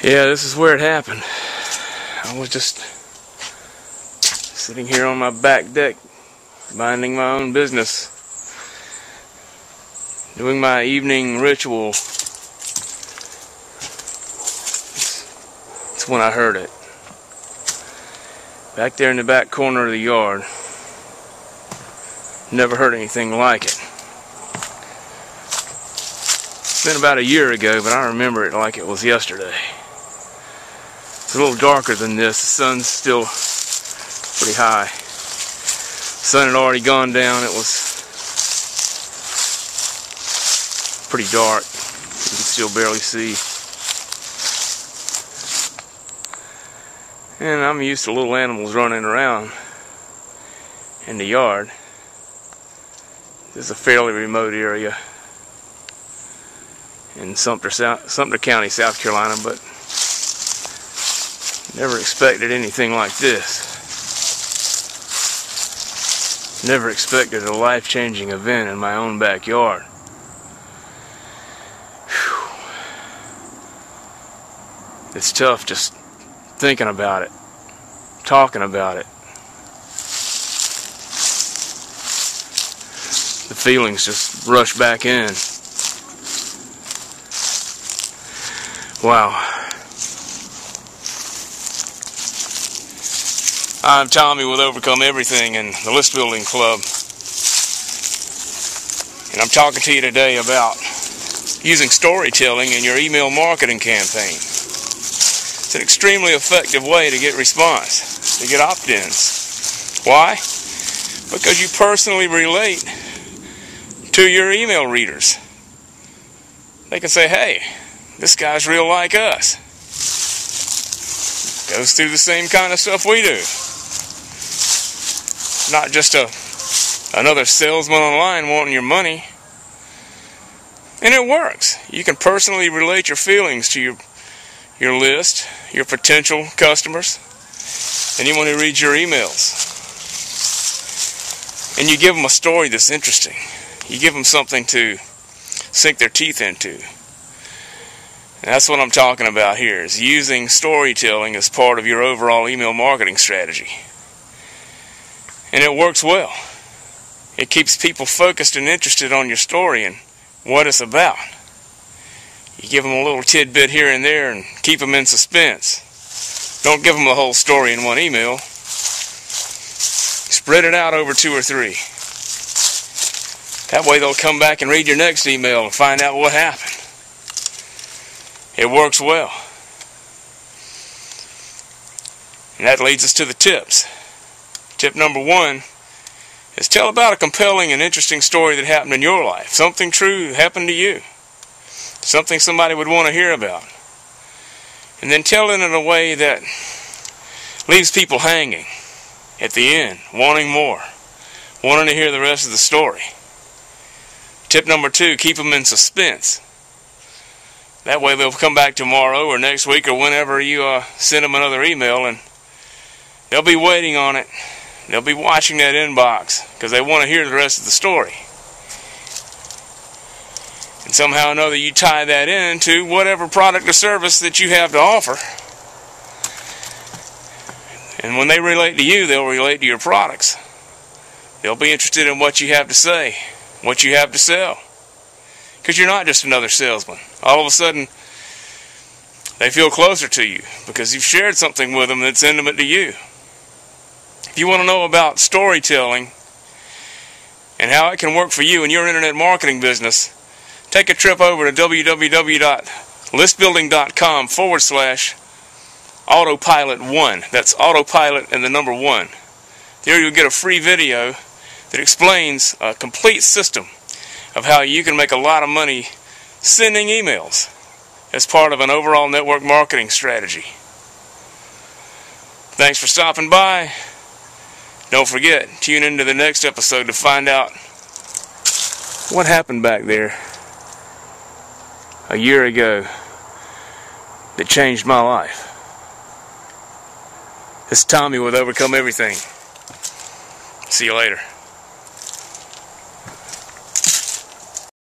Yeah, this is where it happened. I was just sitting here on my back deck, minding my own business, doing my evening ritual. That's when I heard it. Back there in the back corner of the yard. Never heard anything like it. It's been about a year ago, but I remember it like it was yesterday. It's a little darker than this. The sun's still pretty high. The sun had already gone down. It was pretty dark. You can still barely see. And I'm used to little animals running around in the yard. This is a fairly remote area in Sumter County, South Carolina, but never expected anything like this. Never expected a life-changing event in my own backyard. Whew. It's tough just thinking about it, talking about it. The feelings just rush back in. Wow. I'm Tommy with Overcome Everything and the List Building Club. And I'm talking to you today about using storytelling in your email marketing campaign. It's an extremely effective way to get response, to get opt-ins. Why? Because you personally relate to your email readers. They can say, hey, this guy's real like us. Goes through the same kind of stuff we do. Not just another salesman online wanting your money. And it works. You can personally relate your feelings to your list, your potential customers, anyone who reads your emails. And you give them a story that's interesting. You give them something to sink their teeth into. And that's what I'm talking about here, is using storytelling as part of your overall email marketing strategy. And it works well. It keeps people focused and interested on your story and what it's about. You give them a little tidbit here and there and keep them in suspense. Don't give them the whole story in one email. Spread it out over 2 or 3. That way they'll come back and read your next email and find out what happened. It works well. And that leads us to the tips. Tip number 1 is tell about a compelling and interesting story that happened in your life. Something true happened to you. Something somebody would want to hear about. And then tell it in a way that leaves people hanging at the end, wanting more, wanting to hear the rest of the story. Tip number 2, keep them in suspense. That way they'll come back tomorrow or next week or whenever you send them another email, and they'll be waiting on it. They'll be watching that inbox because they want to hear the rest of the story. And somehow or another you tie that into whatever product or service that you have to offer. And when they relate to you, they'll relate to your products. They'll be interested in what you have to say, what you have to sell. Because you're not just another salesman. All of a sudden, they feel closer to you because you've shared something with them that's intimate to you. If you want to know about storytelling and how it can work for you in your internet marketing business, take a trip over to www.listbuilding.com/autopilot1. That's autopilot and the number 1. There you'll get a free video that explains a complete system of how you can make a lot of money sending emails as part of an overall network marketing strategy. Thanks for stopping by. Don't forget, tune into the next episode to find out what happened back there a year ago that changed my life. This is Tommy with Overcome Everything. See you later.